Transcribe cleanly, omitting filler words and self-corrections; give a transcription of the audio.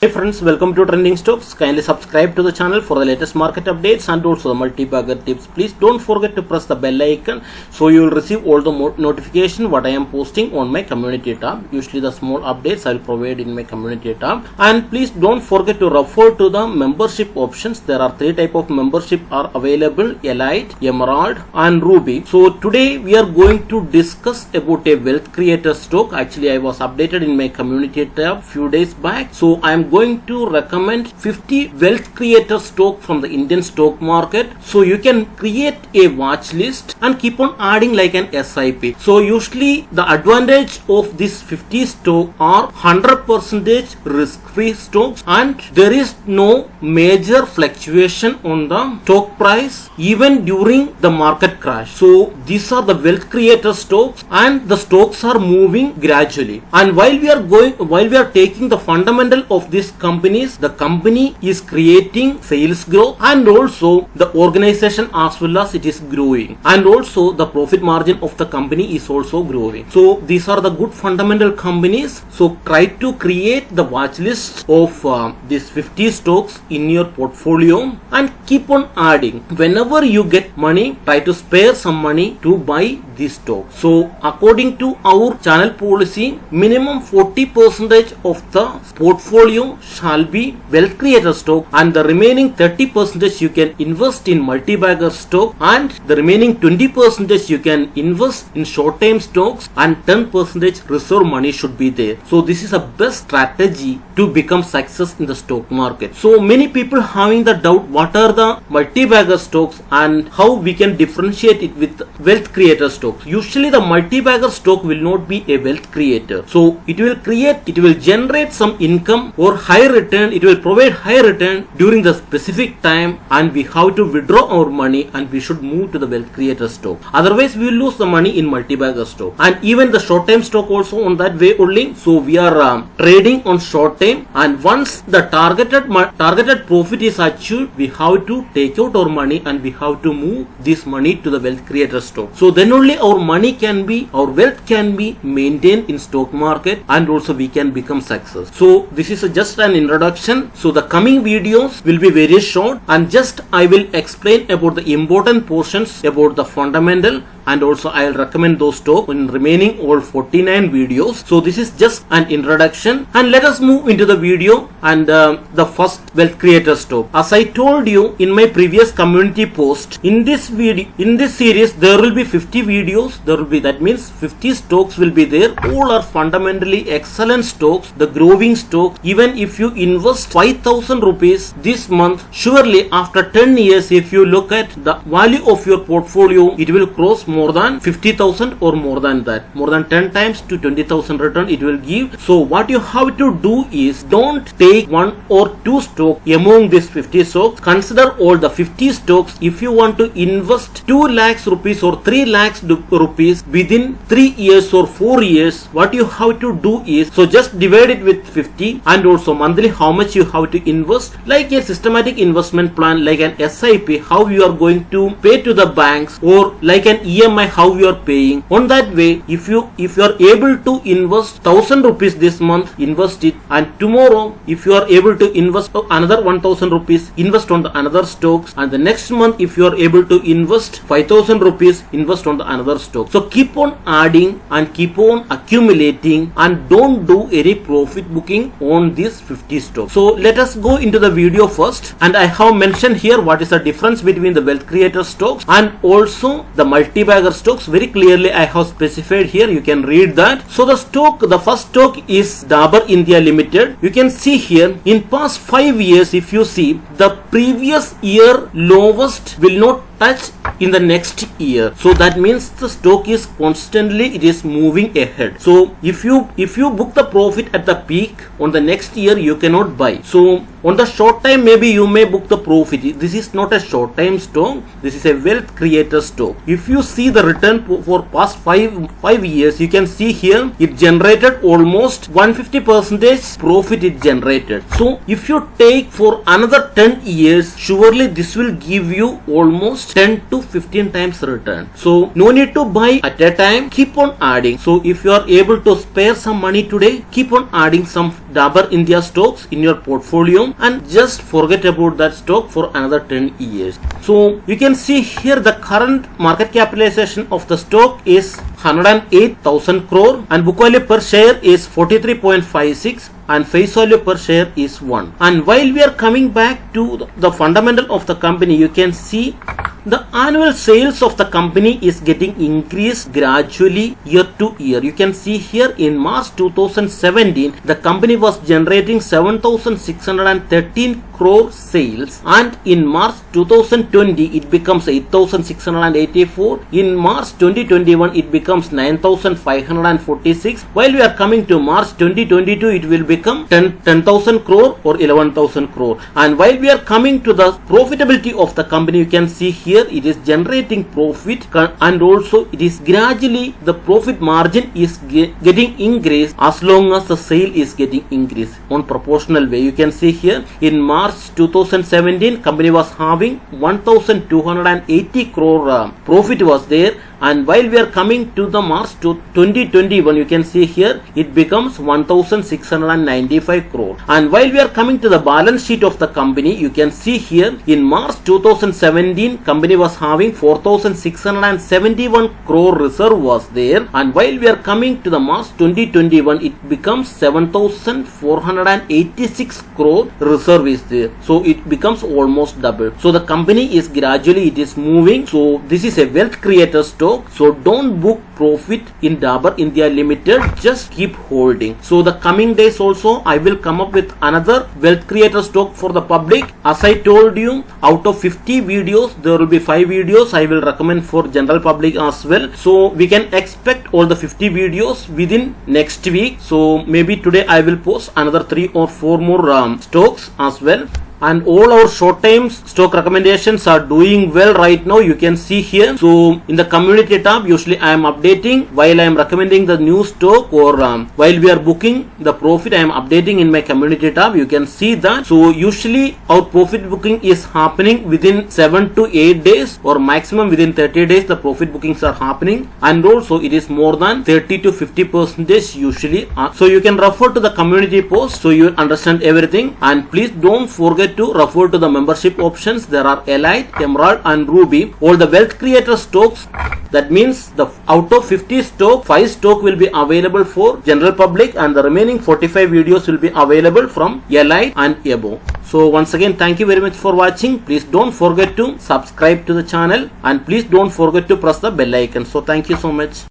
Hey friends, welcome to Trending Stocks. Kindly subscribe to the channel for the latest market updates and also the multi-bagger tips. Please don't forget to press the bell icon so you will receive all the notification what I am posting on my community tab. Usually the small updates I will provide in my community tab. And please don't forget to refer to the membership options. There are three types of membership are available: Elite, Emerald and Ruby. So today we are going to discuss about a wealth creator stock. Actually I was updated in my community tab few days back. So I am going to recommend 50 wealth creator stock from the Indian stock market, so you can create a watch list and keep on adding like an SIP. So usually the advantage of this 50 stock are 100% risk free stocks and there is no major fluctuation on the stock price even during the market crash. So these are the wealth creator stocks and the stocks are moving gradually, and while we are taking the fundamental of these companies, the company is creating sales growth and also the organization as well as it is growing, and also the profit margin of the company is also growing. So these are the good fundamental companies. So try to create the watch list of these 50 stocks in your portfolio and keep on adding. Whenever you get money, try to spare some money to buy this stock. So according to our channel policy, minimum 40% of the portfolio shall be wealth creator stock and the remaining 30% you can invest in multi-bagger stock and the remaining 20% you can invest in short-term stocks and 10% reserve money should be there. So this is a best strategy to become success in the stock market. So many people having the doubt what are the multi-bagger stocks and how we can differentiate it with wealth creator stocks. Usually the multi-bagger stock will not be a wealth creator. So it will generate some income or high return. It will provide high return during the specific time and we have to withdraw our money and we should move to the wealth creator stock. Otherwise we will lose the money in multi-bagger stock, and even the short-term stock also on that way only. So we are trading on short-term, and once the targeted profit is achieved, we have to take out our money and we have to move this money to the wealth creator stock. So then only our wealth can be maintained in stock market and also we can become success. So this is just an introduction. So the coming videos will be very short and just I will explain about the important portions about the fundamental, and also I will recommend those stocks in remaining all 49 videos. So this is just an introduction and let us move into the video and the first wealth creator stock. As I told you in my previous community post, in this series there will be 50 videos. That means 50 stocks will be there. All are fundamentally excellent stocks, the growing stock. Even if you invest 5,000 rupees this month, surely after 10 years if you look at the value of your portfolio, it will cross more than 50,000 or more than that. More than 10 times to 20,000 return it will give. So what you have to do is don't take one or two stocks among these 50 stocks. Consider all the 50 stocks. If you want to invest 2 lakhs rupees or 3 lakhs rupees within 3 years or 4 years, what you have to do is, so just divide it with 50 and also monthly how much you have to invest, like a systematic investment plan, like an SIP, how you are going to pay to the banks, or like an EMI, how you are paying. On that way, if you are able to invest 1,000 rupees this month, invest it, and tomorrow if you are able to invest another 1,000 rupees, invest on the another stocks, and the next month if you are able to invest 5,000 rupees, invest on the another stock. So keep on adding and keep on accumulating and don't do any profit booking on these 50 stocks. So let us go into the video first, and I have mentioned here what is the difference between the wealth creator stocks and also the multi-bagger stocks. Very clearly I have specified here, you can read that. So the first stock is Dabur India Limited. You can see here in past 5 years, if you see, the previous year lowest will not touch in the next year. So that means the stock is constantly moving ahead. So if you book the profit at the peak, on the next year you cannot buy. So on the short time maybe you may book the profit. This is not a short time stock, this is a wealth creator stock. If you see the return for past 5 years, you can see here it generated almost 150% profit it generated. So if you take for another 10 years, surely this will give you almost 10 to 15 times return. So no need to buy at a time, keep on adding. So if you are able to spare some money today, keep on adding some Dabur India stocks in your portfolio and just forget about that stock for another 10 years. So you can see here the current market capitalization of the stock is 108,000 crore and book value per share is 43.56 and face value per share is 1. And while we are coming back to the fundamental of the company, you can see the annual sales of the company is getting increased gradually year to year. You can see here in March 2017, the company was generating 7,613 crore sales, and in March 2020 it becomes 8,684. In March 2021 it becomes 9,546. While we are coming to March 2022, it will become 10,000 crore or 11,000 crore. And while we are coming to the profitability of the company, you can see here it is generating profit, and also it is gradually the profit margin is getting increased as long as the sale is getting increased on proportional way. You can see here in March 2017 company was having 1,280 crore profit was there, and while we are coming to the March 2021, you can see here it becomes 1,695 crore. And while we are coming to the balance sheet of the company, you can see here in March 2017 company was having 4,671 crore reserve was there, and while we are coming to the March 2021 it becomes 7,486 crore reserve is there. So it becomes almost double. So the company is gradually it is moving. So this is a wealth creator stock. So don't book profit in Dabur India Limited, just keep holding. So the coming days also I will come up with another wealth creator stock for the public. As I told you, out of 50 videos there will be 5 videos I will recommend for general public as well. So we can expect all the 50 videos within next week. So maybe today I will post another 3 or 4 more stocks as well. And all our short time stock recommendations are doing well right now. You can see here. So in the community tab, usually I am updating while I am recommending the new stock, or while we are booking the profit, I am updating in my community tab. You can see that. So usually our profit booking is happening within 7 to 8 days, or maximum within 30 days the profit bookings are happening, and also it is more than 30 to 50% usually. So you can refer to the community post so you understand everything. And please don't forget to refer to the membership options. There are Elite, Emerald and Ruby, all the wealth creator stocks. That means the out of 50 stock, 5 stock will be available for general public, and the remaining 45 videos will be available from Elite and above. So once again, thank you very much for watching. Please don't forget to subscribe to the channel, and please don't forget to press the bell icon. So thank you so much.